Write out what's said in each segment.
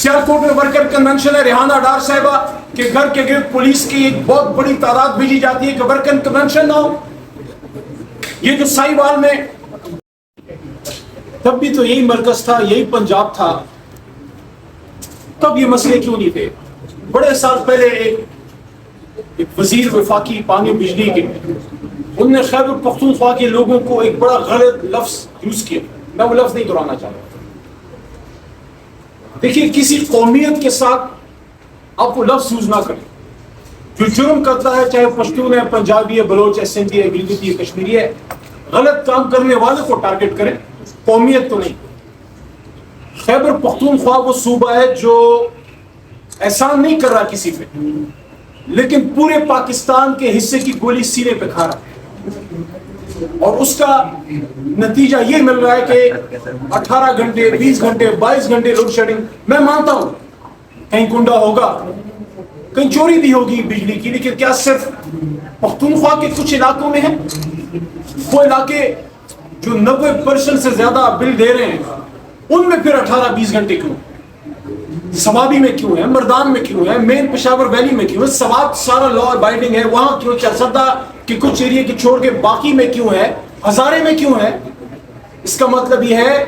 सियालकोट में worker convention है, रेहाना डार साहिबा के घर के गिर्द पुलिस की एक बहुत बड़ी तादाद भेजी जाती है कि वर्कर कन्वेंशन ना हो। ये जो साहिवाल में तब भी तो यही मरकज था, यही पंजाब था, तब ये मसले क्यों नहीं थे? बड़े साल पहले एक वजीर वफाकी पानी बिजली के, उनने खैबर पख्तूनख्वा के लोगों को एक बड़ा गलत लफ्ज यूज किया, मैं वो लफ्ज नहीं दोहराना चाहता। देखिए, किसी कौमियत के साथ आप वो लफ्ज यूज ना करें। जो जुर्म करता है, चाहे पश्तून है, पंजाबी है, बलोच है, सिंधी है, गिलगिती है, कश्मीरी है, गलत काम करने वाले को टारगेट करें, कौमियत तो नहीं। खैबर पख्तूनख्वा वो सूबा है जो एहसान नहीं कर रहा किसी पे, लेकिन पूरे पाकिस्तान के हिस्से की गोली सीने पे खा रहा है, और उसका नतीजा ये मिल रहा है कि 18 घंटे, 20 घंटे, 22 घंटे लोड शेडिंग। मैं मानता हूं कहीं गुंडा होगा, कहीं चोरी भी होगी बिजली की, लेकिन क्या सिर्फ पख्तूनख्वा के कुछ इलाकों में है? वो इलाके जो 90% से ज्यादा बिल दे रहे हैं, उनमें फिर 18-20 घंटे क्यों? सवाबी में क्यों है, मर्दान में क्यों है, मेन पेशावर वैली में क्यों है? सवाब सारा लॉ अबाइडिंग है, वहां क्यों? चरसदा के कुछ एरिया की छोड़ के बाकी में क्यों है? हजारे में क्यों है? इसका मतलब यह है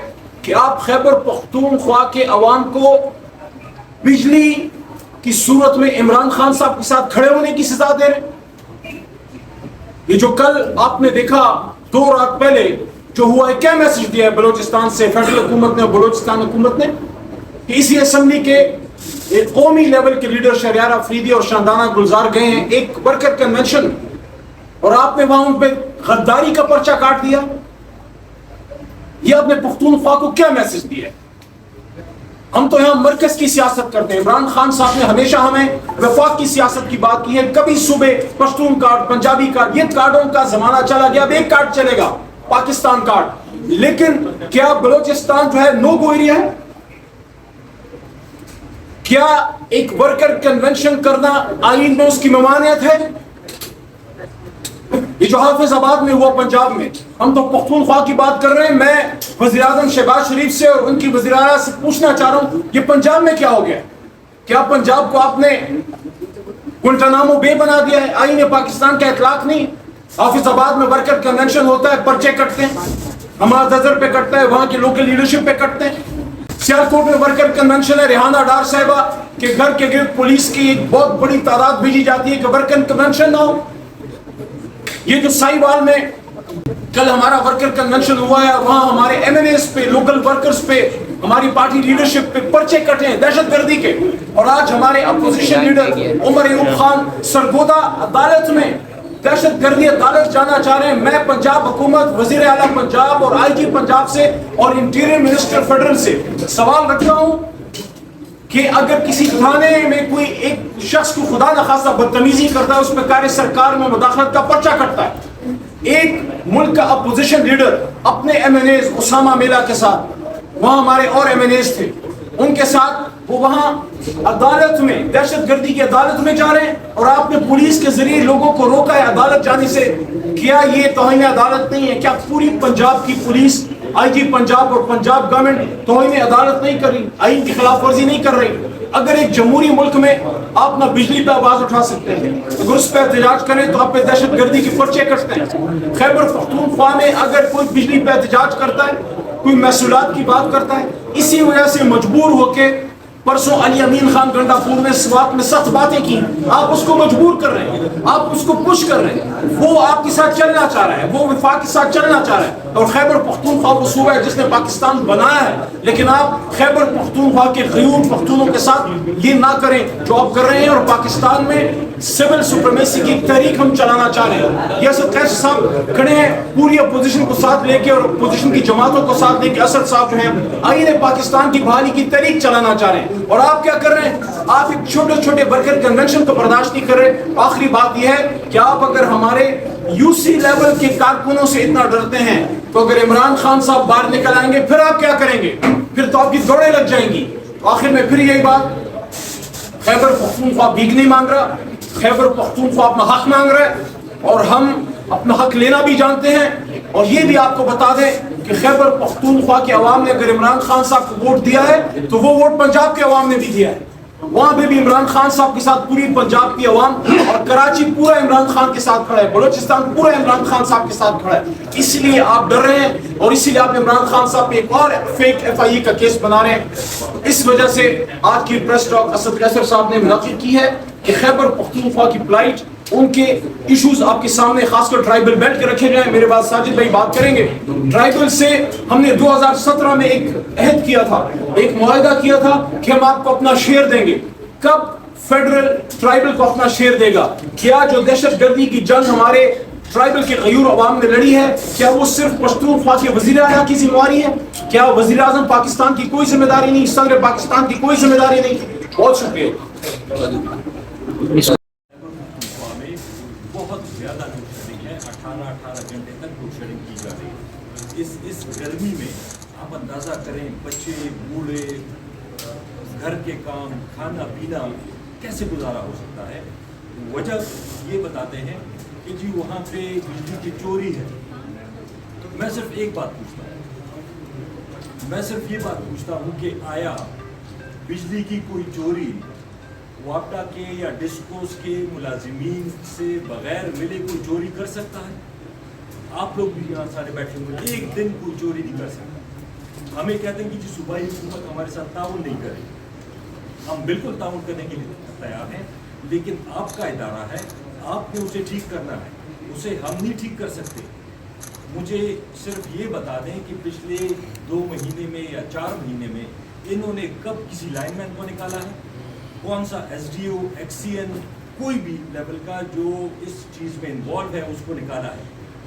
कि आप खैबर पख्तूनख्वा के अवाम को बिजली की सूरत में इमरान खान साहब के साथ खड़े होने की सजा दे रहे। ये जो कल आपने देखा 2 रात पहले जो हुआ है, क्या मैसेज दिया है बलोचिस्तान से फेडरल हुकूमत ने और बलोचिस्तान हुकूमत ने कि इसी असेंबली के एक कौमी लेवल के लीडर शहरियार अफरीदी और शानदाना गुलजार गए हैं एक वर्कर कन्वेंशन, और आपने वहां उन पे गद्दारी का पर्चा काट दिया। ये आपने पख्तूनख्वा को क्या मैसेज दिया है? हम तो यहां मरकज की सियासत करते हैं। इमरान खान साहब ने हमेशा हमें वफाक की सियासत की बात की है। कभी सुबह पश्तून कार्ड, पंजाबी कार्ड, ये कार्डों का जमाना चला गया। अब एक कार्ड चलेगा, पाकिस्तान कार्ड। लेकिन क्या बलोचिस्तान जो है नो गो एरिया है? क्या एक वर्कर कन्वेंशन करना आईन में उसकी ममानियत है? ये जो हाफिजाबाद में हुआ पंजाब में, हम तो पख्तूनख्वा की बात कर रहे हैं। मैं वज़ीर आज़म शहबाज शरीफ से और उनकी वज़ीर आला से पूछना चाह रहा हूं, ये पंजाब में क्या हो गया? क्या पंजाब को आपने गुंटानामो बे बना दिया है? आईन पाकिस्तान का इतलाक नहीं। हाफिजाबाद में वर्कर कन्वेंशन होता है, पर्चे कटते हैं, हमारा नजर पे कटता है, वहां की लोकल लीडरशिप पे कटते हैं। सियालकोट में वर्कर कन्वेंशन है, रेहाना डार साहिबा के घर के गिर्द पुलिस की एक बहुत बड़ी तादाद भेजी जाती है कि वर्कर कन्वेंशन ना हो। ये जो साहिवाल में कल हमारा वर्कर कन्वेंशन हुआ है, वहां हमारे एमएनएस पे, लोकल वर्कर्स पे, हमारी पार्टी लीडरशिप पे पर्चे कटे हैं दहशतगर्दी के, और आज हमारे अपोजिशन लीडर उमर अयूब खान सरगोदा अदालत में दहशतगर्दी अदालत जाना चाह रहे हैं। मैं पंजाब हुकूमत, वजीर आला पंजाब और आईजी पंजाब से और इंटीरियर मिनिस्टर फेडरल से सवाल रखता हूं कि अगर किसी थाने में कोई एक शख्स को खुदा न खासा बदतमीजी करता है, उस पर कार्य सरकार में मुदाखलत का पर्चा कटता है। एक मुल्क का अपोजिशन लीडर अपने एमएनएस उसामा मेला के साथ, वहां हमारे और एमएनएस थे, उनके साथ वो वहां अदालत में, दहशतगर्दी की अदालत में जा रहे हैं, और आपने पुलिस के जरिए लोगों को रोका है अदालत जाने से। क्या ये तौहीन अदालत नहीं है? क्या पूरी पंजाब की पुलिस, आईजी पंजाब और पंजाब गवर्नमेंट तौहीन अदालत नहीं कर रही, आईन की खिलाफ वर्जी नहीं कर रही? अगर एक जमहूरी मुल्क में आप ना बिजली पे आवाज उठा सकते हैं, अगर उस पर एहतजाज करें तो आप पे दहशतगर्दी के पर्चे कटते हैं। खैबर पख्तूनख्वा में अगर कोई बिजली पे एहतजाज करता है, कोई महसूलात की बात करता है, इसी वजह से मजबूर होके परसों अली अमीन खान गंडापुर ने स्वात में सख्त बातें की। आप उसको मजबूर कर रहे हैं, आप उसको पुश कर रहे हैं। वो आपके साथ चलना चाह रहा है, वो वफाक के साथ चलना चाह रहा है। और खैबर पख्तूनख्वा वो सूबा है जिसने पाकिस्तान बनाया है, लेकिन आप खैबर पख्तूनख्वा के गयूर पख्तूनों के साथ ये ना करें जो आप कर रहे हैं। और पाकिस्तान में सिविल सुप्रीमेसी की तहरीक हम चलाना चाह रहे हैं। ये असद कैफ साहब खड़े हैं पूरी अपोजिशन को साथ लेके, और अपोजिशन की जमातों को साथ लेके असद साहब जो हैं आईन पाकिस्तान की बहाली की तहरीक चलाना चाह रहे हैं। और आप क्या कर रहे हैं? आप एक छोटे छोटे वर्कर कन्वेंशन को बर्दाश्त नहीं कर रहे। आखिरी बात यह है कि आप अगर हमारे यूसी लेवल के कारकुनों से इतना डरते हैं, तो अगर इमरान खान साहब बाहर निकल आएंगे फिर आप क्या करेंगे? फिर तो आपकी दौड़ें लग जाएंगी। आखिर में फिर यही बात, खैबर पख्तूनख्वा भीख नहीं मांग रहा, खैबर पख्तूनख्वा अपना हक मांग रहा है, और हम अपना हक लेना भी जानते हैं। اور یہ بھی آپ کو بتا دیں کہ خیبر پختونخوا کے عوام نے اگر عمران خان صاحب کو ووٹ دیا ہے تو وہ ووٹ پنجاب کے عوام نے بھی دیا ہے. وہاں پہ بھی عمران خان صاحب کے ساتھ پوری پنجاب کی عوام, اور کراچی پورا عمران خان کے ساتھ کھڑا ہے, بلوچستان پورا عمران خان صاحب کے ساتھ کھڑا ہے. اس لیے آپ ڈر رہے ہیں اور اسی لیے آپ عمران خان صاحب پہ ایک اور فیک ایف آئی کا کیس بنا رہے ہیں. اس وجہ سے آج کی پریس ٹاک اسد قیصر صاحب نے منعقد کی ہے کہ خیبر پختونخوا کی پلائٹ, ان کے ایشوز آپ کے سامنے خاص کر ٹرائبل بیلٹ کے رکھے جائیں. میرے بعد ساجد بھائی بات کریں گے. ٹرائبل سے ہم نے 2017 میں ایک عہد کیا تھا, ایک معاہدہ کیا تھا کہ ہم آپ کو اپنا شیئر دیں گے. کب فیڈرل ٹرائبل کو اپنا شیئر دے گا؟ کیا جو دہشت گردی کی جنگ ہمارے ٹرائبل کے غیور عوام نے لڑی ہے, کیا وہ صرف پشتونخوا کے وزیر اعلیٰ کی ذمہ داری ہے؟ کیا وزیر اعظم پاکستان کی کوئی ذمہ داری نہیں, صدر پاکستان کی کوئی ذمہ داری نہیں؟ بہت شکریہ. بہت زیادہ لوڈ شیڈنگ ہے, 18 گھنٹے تک لوڈ شیڈنگ کی جا رہی ہے. اس گرمی میں آپ اندازہ کریں بچے بوڑھے, گھر کے کام, کھانا پینا کیسے گزارا ہو سکتا ہے. وجہ یہ بتاتے ہیں کہ جی وہاں پہ بجلی کی چوری ہے. میں صرف ایک بات پوچھتا ہوں, میں صرف یہ بات پوچھتا ہوں کہ آیا بجلی کی کوئی چوری واپڈا کے یا ڈسکوز کے ملازمین سے بغیر ملے کوئی چوری کر سکتا ہے؟ آپ لوگ بھی یہاں سارے بیٹھے ہوئے, ایک دن کوئی چوری نہیں کر سکتا. ہمیں کہتے ہیں کہ جی صوبائی حکومت ہمارے ساتھ تعاون نہیں کرے. ہم بالکل تعاون کرنے کے لیے تیار ہیں, لیکن آپ کا ادارہ ہے, آپ نے اسے ٹھیک کرنا ہے, اسے ہم نہیں ٹھیک کر سکتے. مجھے صرف یہ بتا دیں کہ پچھلے 2 مہینے میں یا 4 مہینے میں انہوں نے کب کسی لائن مین کو نکالا ہے؟ کون سا ایس ڈی او, ایکس سی این, کوئی بھی لیول کا جو اس چیز میں انوالو ہے اس کو نکالا ہے؟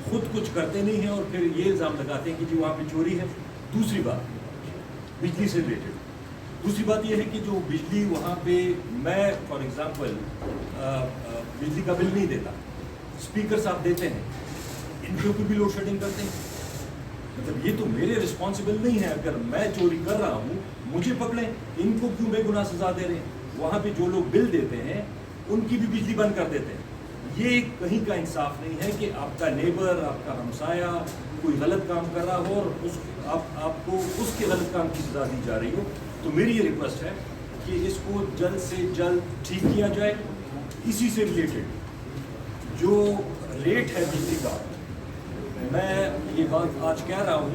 خود کچھ کرتے نہیں ہیں اور پھر یہ الزام لگاتے ہیں کہ جی وہاں پہ چوری ہے. دوسری بات بجلی سے ریلیٹڈ, دوسری بات یہ ہے کہ جو بجلی وہاں پہ, میں فار ایگزامپل بجلی کا بل نہیں دیتا, اسپیکر صاحب دیتے ہیں, ان کے اوپر بھی لوڈ شیڈنگ کرتے ہیں. مطلب یہ تو میرے رسپانسبل نہیں ہے. اگر میں چوری کر رہا ہوں مجھے پکڑیں, ان کو کیوں بے گناہ سزا دے رہے ہیں؟ وہاں پہ جو لوگ بل دیتے ہیں ان کی بھی بجلی بند کر دیتے ہیں. یہ کہیں کا انصاف نہیں ہے کہ آپ کا نیبر, آپ کا ہمسایہ کوئی غلط کام کر رہا ہو اور آپ کو اس کے غلط کام کی سزا دی جا رہی ہو. تو میری یہ ریکویسٹ ہے کہ اس کو جلد سے جلد ٹھیک کیا جائے. اسی سے ریلیٹڈ جو ریٹ ہے بجلی کا, میں یہ بات آج کہہ رہا ہوں,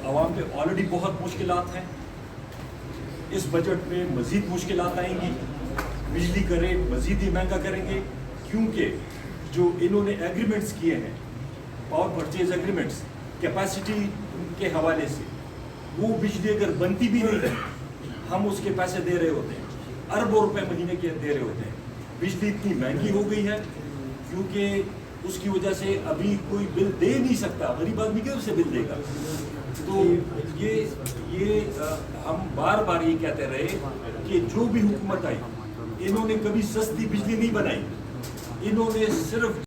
عوام پہ آلریڈی بہت مشکلات ہیں, اس بجٹ میں مزید مشکلات آئیں گی. بجلی کا ریٹ مزید ہی مہنگا کریں گے, کیونکہ جو انہوں نے ایگریمنٹس کیے ہیں, پاور پرچیز ایگریمنٹس کیپیسٹی کے حوالے سے, وہ بجلی اگر بنتی بھی نہیں ہے ہم اس کے پیسے دے رہے ہوتے ہیں, اربوں روپے مہینے کے دے رہے ہوتے ہیں. بجلی اتنی مہنگی ہو گئی ہے کیونکہ اس کی وجہ سے ابھی کوئی بل دے نہیں سکتا, غریب آدمی کیسے سے بل دے گا. تو یہ ہم بار بار یہ کہتے رہے کہ جو بھی حکومت آئی انہوں نے کبھی سستی بجلی نہیں بنائی, انہوں نے صرف